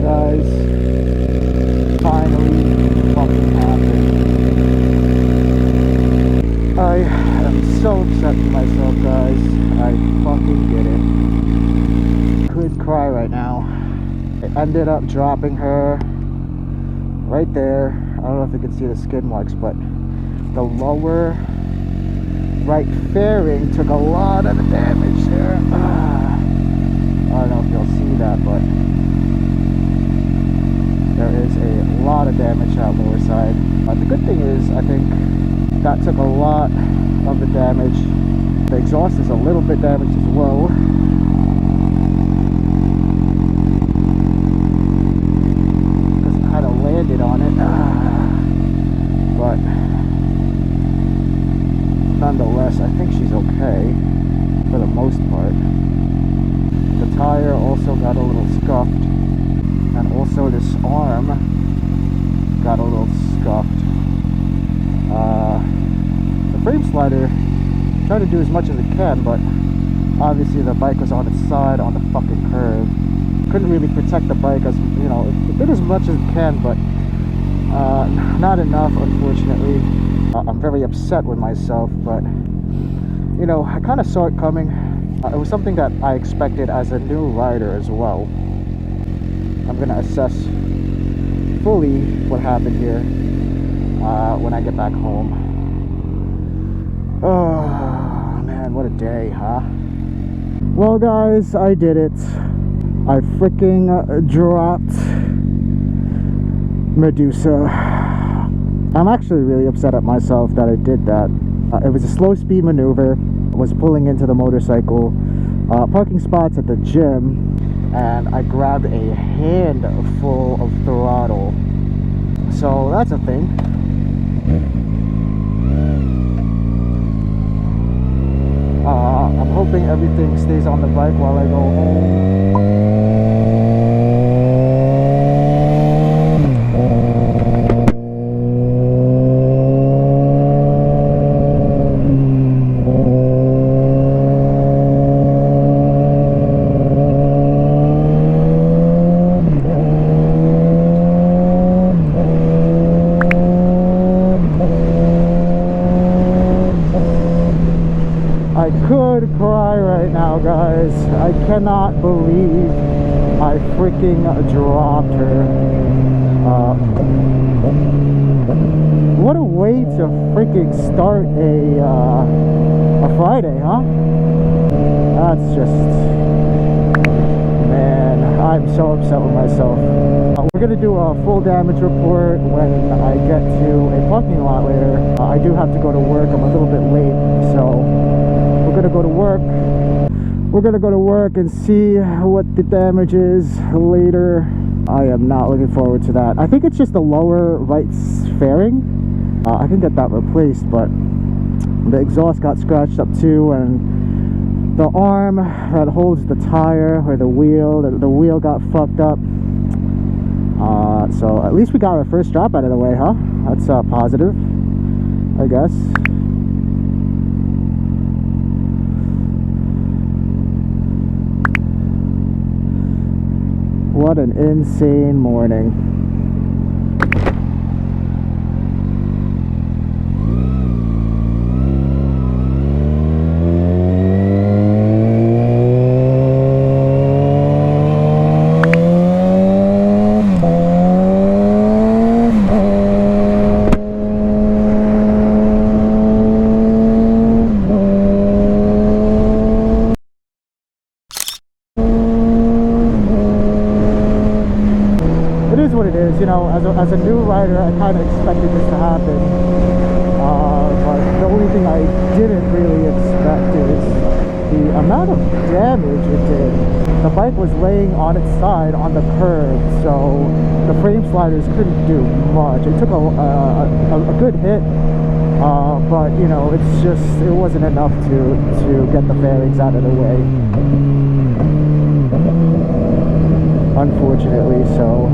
guys. Finally fucking happened. I am so upset with myself, guys. I fucking did it. Could cry right now. I ended up dropping her right there. I don't know if you can see the skid marks, but the lower right fairing took a lot of the damage there. I don't know if you'll see that, but there is a lot of damage out lower side. The good thing is, I think that took a lot of the damage. The exhaust is a little bit damaged as well. Because it kind of landed on it. But nonetheless, I think she's okay for the most part. The tire also got a little scuffed, and also this arm got a little scuffed. The frame slider tried to do as much as it can, but obviously the bike was on its side on the fucking curve. Couldn't really protect the bike, as you know, it did as much as it can, but not enough, unfortunately. I'm very upset with myself, but you know, I kind of saw it coming. It was something that I expected as a new rider as well. I'm gonna assess fully what happened here when I get back home. Oh man, what a day, huh? Well guys, I did it. I freaking dropped Medusa. I'm actually really upset at myself that I did that. It was a slow speed maneuver. I was pulling into the motorcycle parking spots at the gym, and I grabbed a handful of throttle. So that's a thing. I'm hoping everything stays on the bike while I go home. I could cry right now, guys. I cannot believe I freaking dropped her. What a way to freaking start a Friday, huh? That's just, man, I'm so upset with myself. We're gonna do a full damage report when I get to a parking lot later. I do have to go to work. I'm a little bit late, so we're gonna go to work. We're gonna go to work and see what the damage is later. I am not looking forward to that. I think it's just the lower right fairing. I can get that replaced, but the exhaust got scratched up too, and the arm that holds the tire or the wheel got fucked up. So at least we got our first drop out of the way, huh? That's positive, I guess. What an insane morning. What it is, you know, as a new rider, I kind of expected this to happen, but the only thing I didn't really expect is the amount of damage it did. The bike was laying on its side on the curb, so the frame sliders couldn't do much. It took a good hit, but you know, it's just, it wasn't enough to get the fairings out of the way, unfortunately. So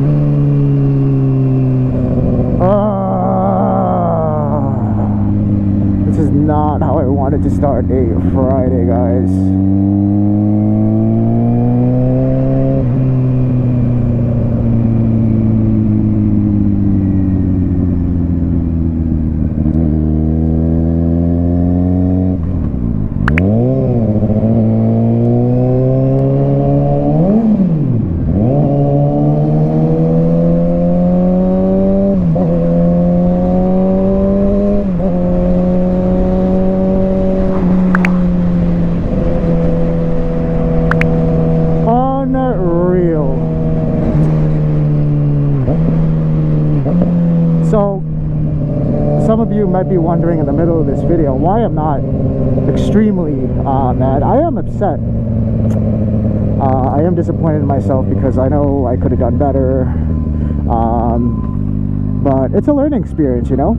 this is not how I wanted to start a Friday, guys. you might be wondering in the middle of this video why I'm not extremely mad. I am upset. I am disappointed in myself because I know I could have done better. But it's a learning experience, you know.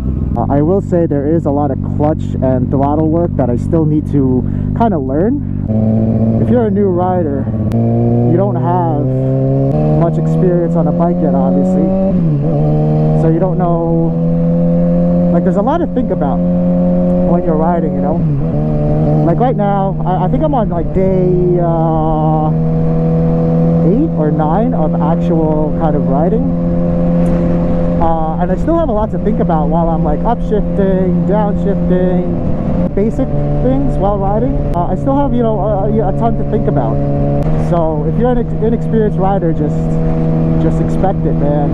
I will say there is a lot of clutch and throttle work that I still need to kind of learn. If you're a new rider, you don't have much experience on a bike yet, obviously, so you don't know, like, there's a lot to think about when you're riding, you know. Like right now, I think I'm on like day 8 or 9 of actual kind of riding. And I still have a lot to think about while I'm like upshifting, downshifting, basic things while riding. I still have, you know, a ton to think about. So if you're an inexperienced rider, just expect it, man.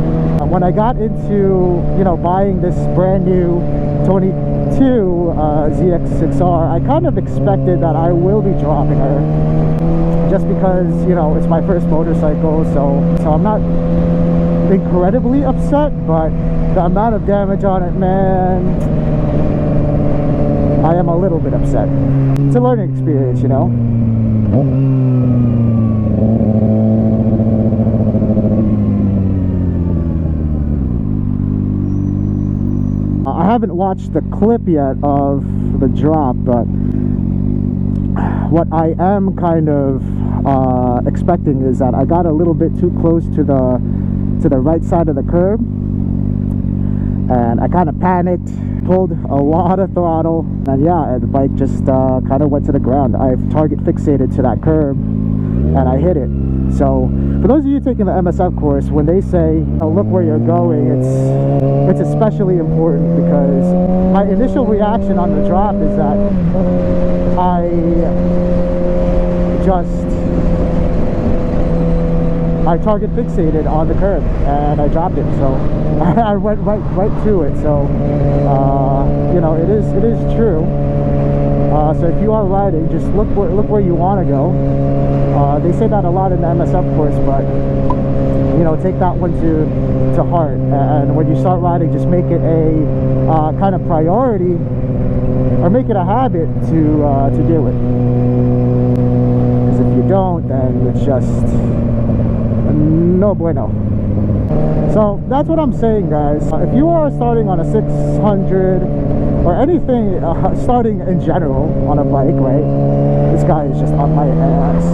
When I got into, you know, buying this brand new 22 ZX6R, I kind of expected that I will be dropping her, just because, you know, it's my first motorcycle. So I'm not incredibly upset, but the amount of damage on it, man, I am a little bit upset. It's a learning experience, you know. I haven't watched the clip yet of the drop, but what I am kind of expecting is that I got a little bit too close to the right side of the curb, and I kind of panicked, pulled a lot of throttle, and yeah, the bike just kind of went to the ground. I've target fixated to that curb and I hit it. So for those of you taking the MSF course, when they say, oh, look where you're going, it's especially important, because my initial reaction on the drop is that I target fixated on the curb and I dropped it, so I went right to it. So you know, it is true. So if you are riding, just look where you want to go. They say that a lot in the MSF course, but you know, take that one to heart. And when you start riding, just make it a kind of priority, or make it a habit to do it. Because if you don't, then it's just no bueno. So that's what I'm saying, guys. If you are starting on a 600 or anything, starting in general on a bike, right, this guy is just on my ass.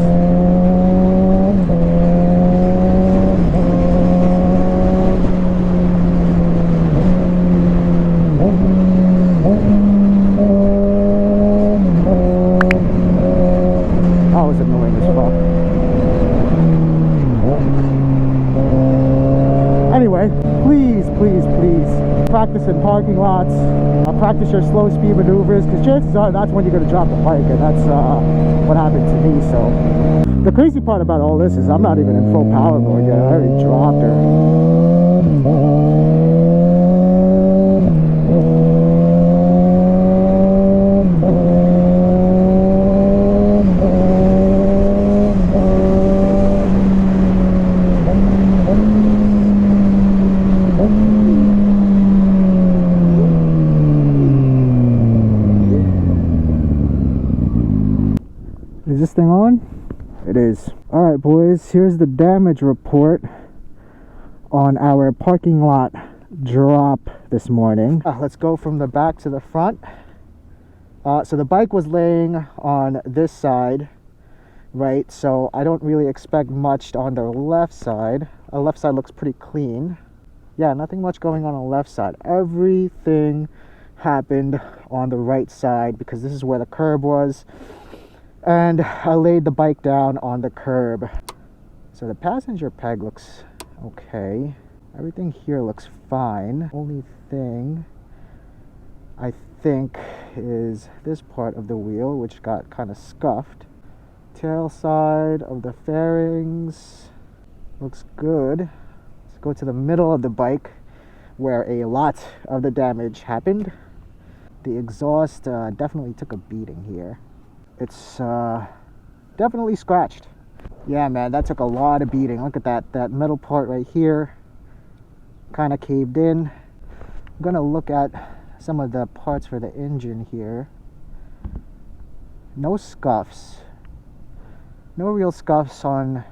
That was annoying as fuck. Anyway, please practice in parking lots. Practice your slow speed maneuvers, because chances are that's when you're going to drop the bike, and that's what happened to me. So the crazy part about all this is I'm not even in full power mode yet. I already dropped her. Is this thing on? It is. Alright, boys, here's the damage report on our parking lot drop this morning. Let's go from the back to the front. So the bike was laying on this side, right? So I don't really expect much on the left side. The left side looks pretty clean. Yeah, nothing much going on the left side. Everything happened on the right side, because this is where the curb was. And I laid the bike down on the curb. So the passenger peg looks okay. Everything here looks fine. Only thing I think is this part of the wheel, which got kind of scuffed. Tail side of the fairings looks good. Let's go to the middle of the bike, where a lot of the damage happened. The exhaust definitely took a beating here. It's definitely scratched. Yeah, man, that took a lot of beating. Look at that metal part right here, kind of caved in. I'm gonna look at some of the parts for the engine here. No scuffs. No real scuffs on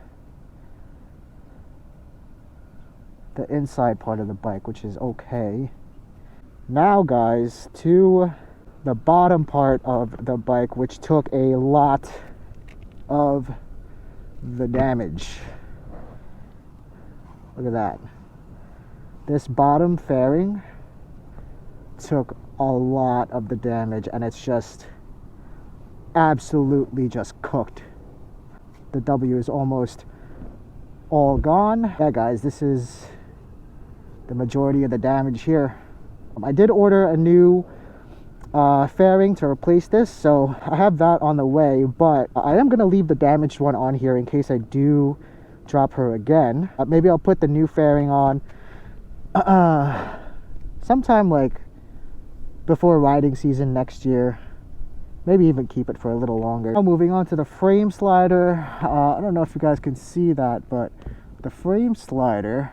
the inside part of the bike, which is okay. Now guys, to the bottom part of the bike, which took a lot of the damage. Look at that. This bottom fairing took a lot of the damage, and it's just absolutely just cooked. The W is almost all gone. Yeah guys, this is the majority of the damage here. I did order a new fairing to replace this, so I have that on the way, but I am going to leave the damaged one on here in case I do drop her again. Maybe I'll put the new fairing on sometime like before riding season next year. Maybe even keep it for a little longer. Now moving on to the frame slider. I don't know if you guys can see that, but the frame slider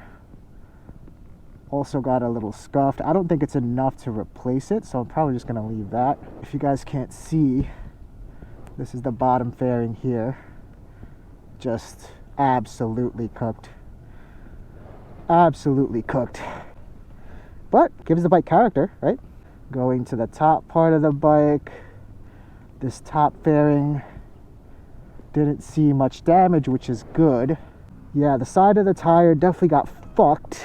also got a little scuffed. I don't think it's enough to replace it, so I'm probably just gonna leave that. If you guys can't see, this is the bottom fairing here. Just absolutely cooked. Absolutely cooked. But gives the bike character, right? Going to the top part of the bike. This top fairing didn't see much damage, which is good. Yeah, the side of the tire definitely got fucked.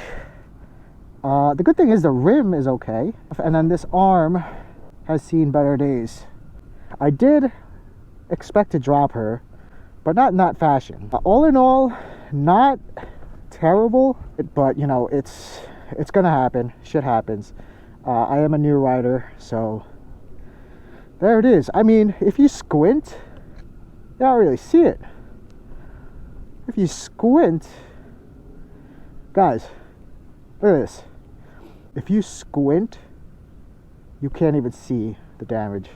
The good thing is the rim is okay, and then this arm has seen better days. I did expect to drop her, but not in that fashion. All in all, not terrible, but you know, it's gonna happen. Shit happens. I am a new rider, so there it is. I mean, if you squint, you don't really see it. If you squint, guys, look at this. If you squint, you can't even see the damage.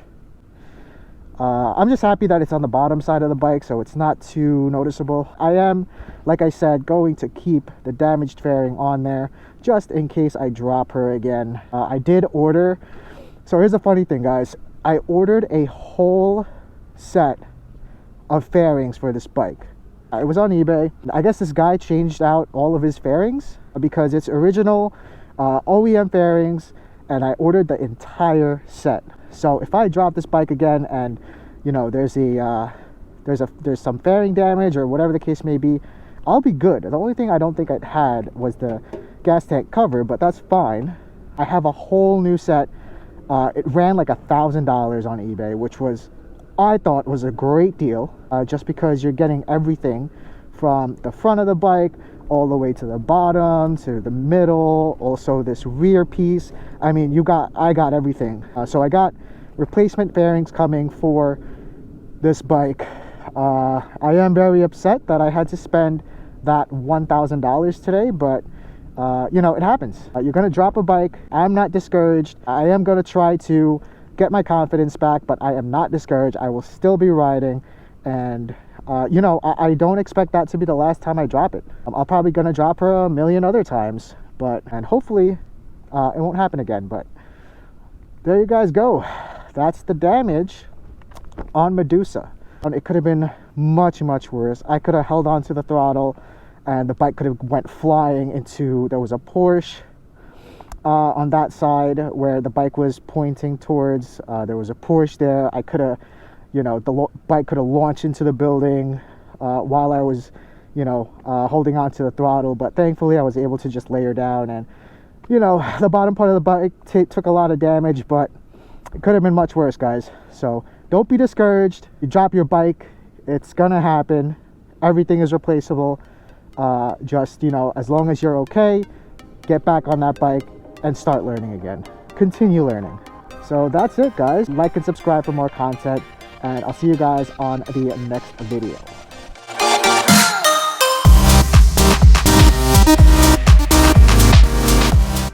I'm just happy that it's on the bottom side of the bike, so it's not too noticeable. I am, like I said, going to keep the damaged fairing on there just in case I drop her again. I did order, so here's a funny thing guys, I ordered a whole set of fairings for this bike. It was on eBay. I guess this guy changed out all of his fairings because it's original OEM fairings, and I ordered the entire set. So if I drop this bike again and you know there's some fairing damage or whatever the case may be, I'll be good. The only thing I don't think it had was the gas tank cover, but that's fine. I have a whole new set. It ran like $1,000 on eBay, which was, I thought, was a great deal, just because you're getting everything from the front of the bike all the way to the bottom, to the middle, also this rear piece. I mean, I got everything. So I got replacement fairings coming for this bike. I am very upset that I had to spend that $1,000 today, but you know, it happens. You're gonna drop a bike. I'm not discouraged. I am gonna try to get my confidence back, but I am not discouraged. I will still be riding, and you know, I don't expect that to be the last time I drop it. I'm probably gonna drop her a million other times, and hopefully it won't happen again. But there you guys go. That's the damage on Medusa. It could have been much worse. I could have held on to the throttle and the bike could have went flying into, there was a Porsche on that side where the bike was pointing towards. There was a Porsche there. I could have, you know, the bike could have launched into the building while I was, you know, holding on to the throttle. But thankfully I was able to just lay her down, and you know, the bottom part of the bike took a lot of damage, but it could have been much worse, guys. So don't be discouraged. You drop your bike, it's gonna happen. Everything is replaceable. Just, you know, as long as you're okay, get back on that bike and start learning again. Continue learning. So that's it, guys. Like and subscribe for more content, and I'll see you guys on the next video.